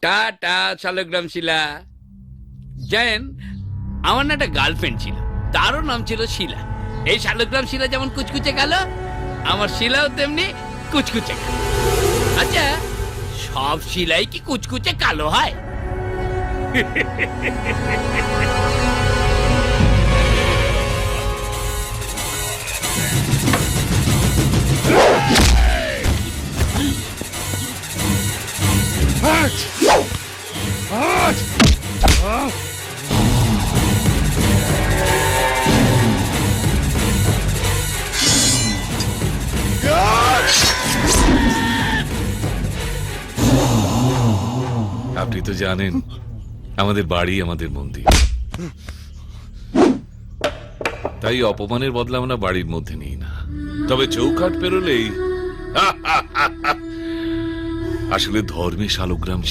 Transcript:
Tata শালগ্রাম শিলা। জানেন, আমার না একটা গার্লফ্রেন্ড ছিল, তারও নাম ছিল শিলা। এই শালগ্রাম শিলা যেমন কুচকুচে গেল, আমার শিলাও তেমনি কুচকুচে গেল। আচ্ছা, সব শিলাই কি কুচকুচে কালো হয়? আপনি তো জানেন আমাদের বাড়ি আমাদের মন্দির, তাই অপমানের বদলা আমরা বাড়ির মধ্যে নিই না। তবে চৌকাঠ পেরোলেই আসলে ধর্মে শালগ্রাম